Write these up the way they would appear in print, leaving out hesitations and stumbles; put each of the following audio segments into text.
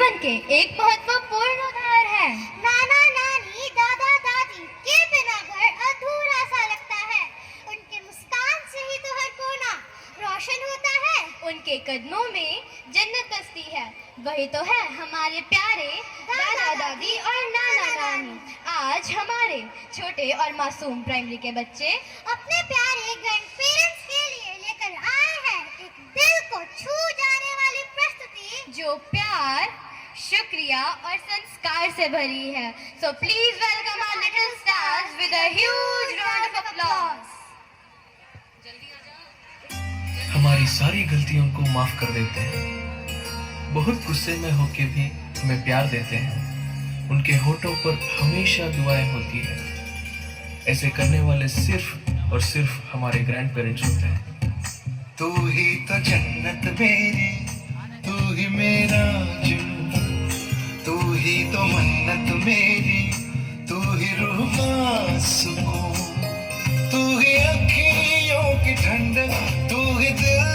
जीवन के एक महत्वपूर्ण उदाहरण है। नाना नानी दादा दादी के बिना घर अधूरा सा लगता है। उनके मुस्कान से ही तो हर कोना रोशन होता है। उनके कदमों में जन्नत बसती है। वही तो है हमारे प्यारे दादा दादी और नाना नानी। आज हमारे छोटे और मासूम प्राइमरी के बच्चे अपने प्यारे ग्रैंड पेरेंट्स के लिए लेकर आए हैं एक दिल को छू जाने वाली प्रस्तुति जो प्यार, शुक्रिया और संस्कार से भरी है। So please welcome our little stars with a huge round of applause. हमारी सारी गलतियों को माफ कर देते हैं, बहुत गुस्से में होके भी हमें प्यार देते हैं। उनके होठों पर हमेशा दुआएं होती है। ऐसे करने वाले सिर्फ और सिर्फ हमारे ग्रैंड पेरेंट्स होते हैं। तू ही तो जन्नत मेरी, तू ही मेरा जुनून, तू ही तो मन्नत मेरी, तू ही रूह का सुकून, तू ही अखियों की ठंडक, तू ही दिल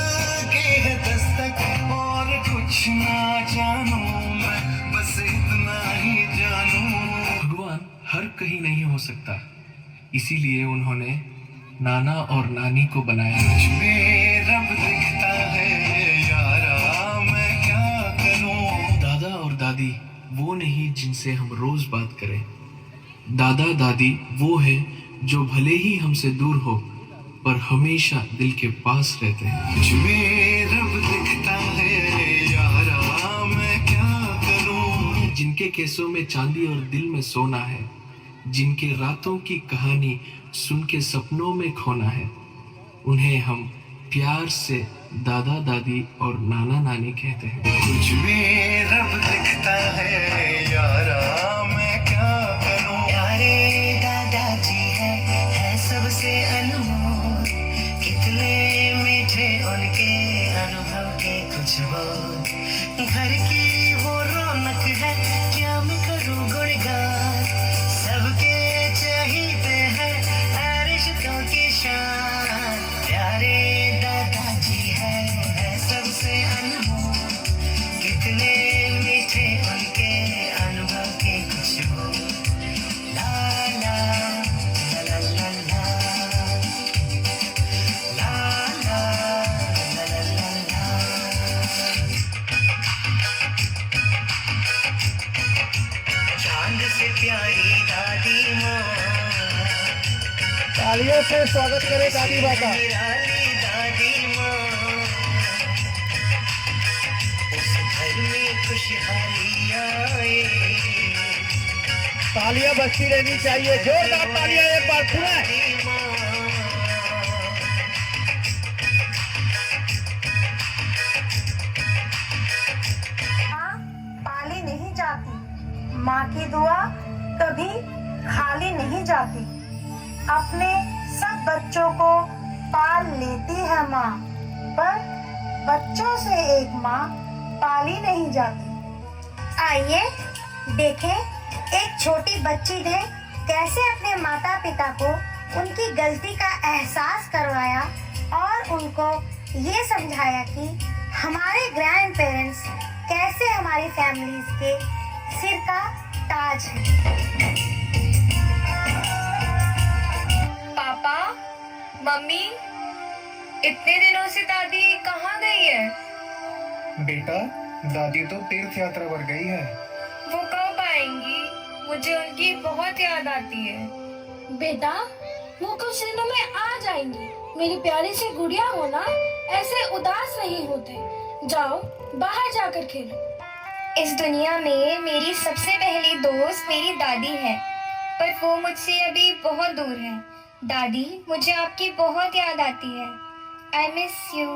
की है दस्तक। और कुछ ना जानू मैं, बस इतना ही जानू। भगवान हर कहीं नहीं हो सकता, इसीलिए उन्होंने नाना और नानी को बनाया। मुझमें रब दिखता है यारा, मैं क्या करूं। दादा और दादी वो नहीं जिनसे हम रोज बात करें। दादा दादी वो है जो भले ही हमसे दूर हो पर हमेशा दिल के पास रहते हैं। मुझमें रब दिखता है यारा, मैं क्या करूं। जिनके केसों में चांदी और दिल में सोना है, जिनके रातों की कहानी सुन के सपनों में खोना है, उन्हें हम प्यार से दादा दादी और नाना नानी कहते हैं। मुझमें रब दिखता है यारा, मैं क्या करूं। प्यारे दादाजी है सबसे अनमोल, कितने मीठे उनके अनुभव के कुछ बोल। घर की वो रौनक है, क्या मैं करूं गुणगान। सबके चाहते हैं रिश्तों की शान। प्यारे दादाजी है सबसे अनमोल, कितने मीठे उनके अनुभव के कुछ बोल। ला ला ला ला ला ला ला ला ला ला। चांद से प्यारी दादी माँ, तालियों से स्वागत करें दादी माँ का। निराली दादी माँ, उस घर में खुशहाली आए। तालियां बजती रहनी चाहिए, जोरदार तालियां एक बार सुनाएं। दादी माँ, माँ पाली नहीं जाती, माँ की दुआ कभी खाली नहीं जाती। अपने सब बच्चों को पाल लेती है माँ, पर बच्चों से एक माँ पाली नहीं जाती। आइए देखें एक छोटी बच्ची ने कैसे अपने माता पिता को उनकी गलती का एहसास करवाया और उनको ये समझाया कि हमारे ग्रैंड पेरेंट्स कैसे हमारी फैमिलीज के सिर का ताज है। पापा, मम्मी, इतने दिनों से दादी कहाँ गई है? बेटा, दादी तो तीर्थ यात्रा पर गई है। वो कब आएंगी? मुझे उनकी बहुत याद आती है। बेटा, वो कुछ दिनों में आ जाएंगी। मेरी प्यारी सी गुड़िया हो ना, ऐसे उदास नहीं होते। जाओ बाहर जाकर खेलो। इस दुनिया में मेरी सबसे पहली दोस्त मेरी दादी है, पर वो मुझसे अभी बहुत दूर है। दादी, मुझे आपकी बहुत याद आती है। I miss you.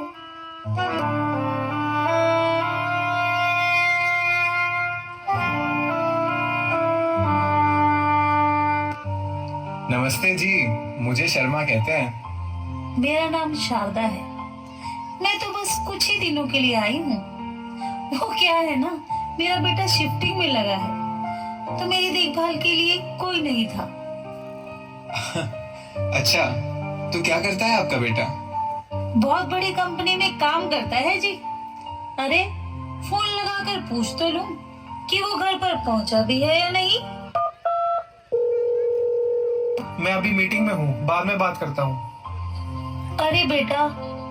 नमस्ते जी, मुझे शर्मा कहते हैं। मेरा नाम शारदा है। मैं तो बस कुछ ही दिनों के लिए आई हूँ। वो क्या है ना, मेरा बेटा शिफ्टिंग में लगा है, तो मेरी देखभाल के लिए कोई नहीं था। अच्छा, तो क्या करता है आपका बेटा? बहुत बड़ी कंपनी में काम करता है जी। अरे फोन लगाकर पूछ तो लूं। कि वो घर पर पहुंचा भी है या नहीं। मैं अभी मीटिंग में हूँ, बाद में बात करता हूँ। अरे बेटा,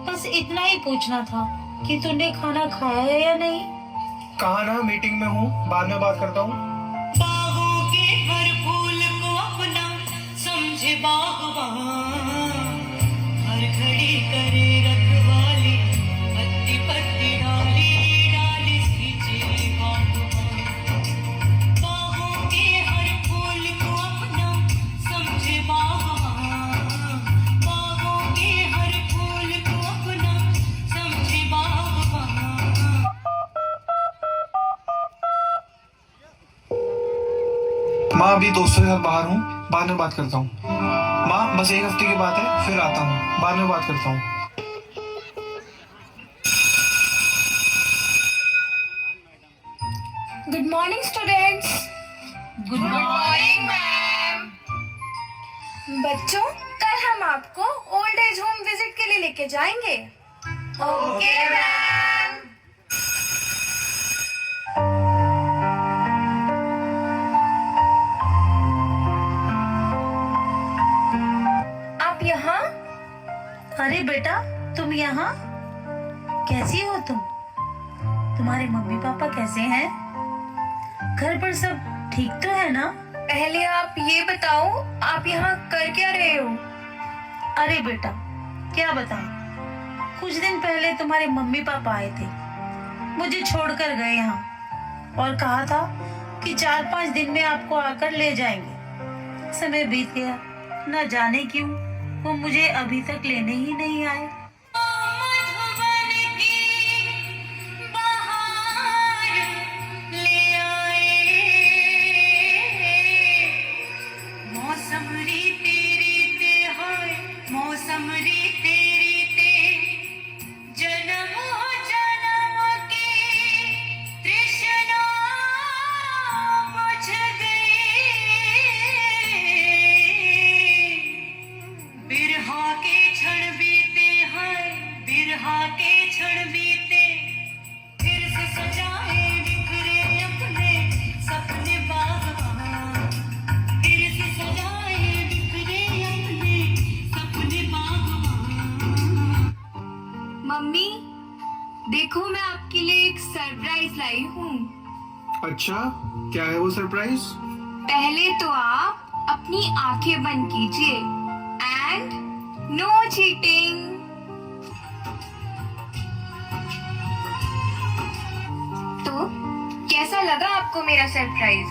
बस इतना ही पूछना था कि तूने खाना खाया है या नहीं। कहा ना मीटिंग में हूँ, बाद में बात करता हूँ। बागों के हर फूल को अपना समझे बागवान, हर घड़ी करे रखवाली, पत्ती पत्ती डाली डाली सींचे बागवान। बागों के हर फूल को अपना समझे बागवान, बागों के हर फूल को अपना समझे बागवान। माँ अभी दोस्तों के साथ बाहर हूँ, बाद में बात करता हूँ। माँ बस एक हफ्ते की बात है, फिर आता हूँ, बाद में बात करता हूँ। Good morning students. Good morning ma'am. बच्चों, कल हम आपको ओल्ड एज होम विजिट के लिए लेके जाएंगे। Okay ma'am. आप यहाँ? अरे बेटा, तुम यहाँ? कैसी हो तुम? तुम्हारे मम्मी पापा कैसे हैं? घर पर सब ठीक तो है ना? पहले आप ये बताओ, आप यहाँ कर क्या रहे हो? अरे बेटा, क्या बताऊं? कुछ दिन पहले तुम्हारे मम्मी पापा आए थे, मुझे छोड़कर गए यहाँ और कहा था कि 4-5 दिन में आपको आकर ले जाएंगे। समय बीत गया, न जाने क्यों वो मुझे अभी तक लेने ही नहीं आए। मधुबन की बहार ले आए, मौसम रीते रीते हाय, मौसम रीते रीते, जन्म जन्म की तृष्णा बुझ गई। बिरहा के क्षण बीते हैं, बिरहा के क्षण बीते, फिर से सजाए बिखरे अपने सपने बागवान, फिर से सजाए बिखरे अपने सपने बागवान। मम्मी, देखो मैं आपके लिए एक सरप्राइज लाई हूँ। अच्छा, क्या है वो सरप्राइज? पहले तो आप अपनी आंखें बंद कीजिए एंड नो चीटिंग। तो कैसा लगा आपको मेरा सरप्राइज?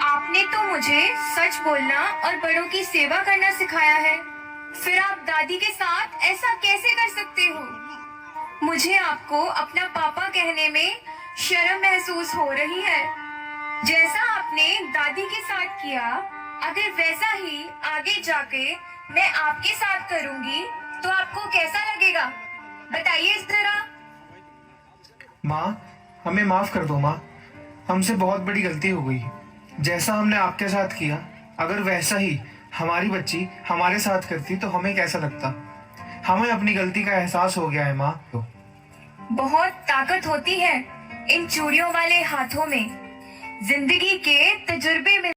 आपने तो मुझे सच बोलना और बड़ों की सेवा करना सिखाया है, फिर आप दादी के साथ ऐसा कैसे कर सकते हो? मुझे आपको अपना पापा कहने में शर्म महसूस हो रही है। जैसा आपने दादी के साथ किया, अगर वैसा ही आगे जाके मैं आपके साथ करूंगी तो आपको कैसा लगेगा? बताइए जरा। माँ, हमें माफ कर दो माँ, हमसे बहुत बड़ी गलती हो गई। जैसा हमने आपके साथ किया, अगर वैसा ही हमारी बच्ची हमारे साथ करती तो हमें कैसा लगता? हमें अपनी गलती का एहसास हो गया है माँ। बहुत ताकत होती है इन चूड़ियों वाले हाथों में। जिंदगी के तजुर्बे में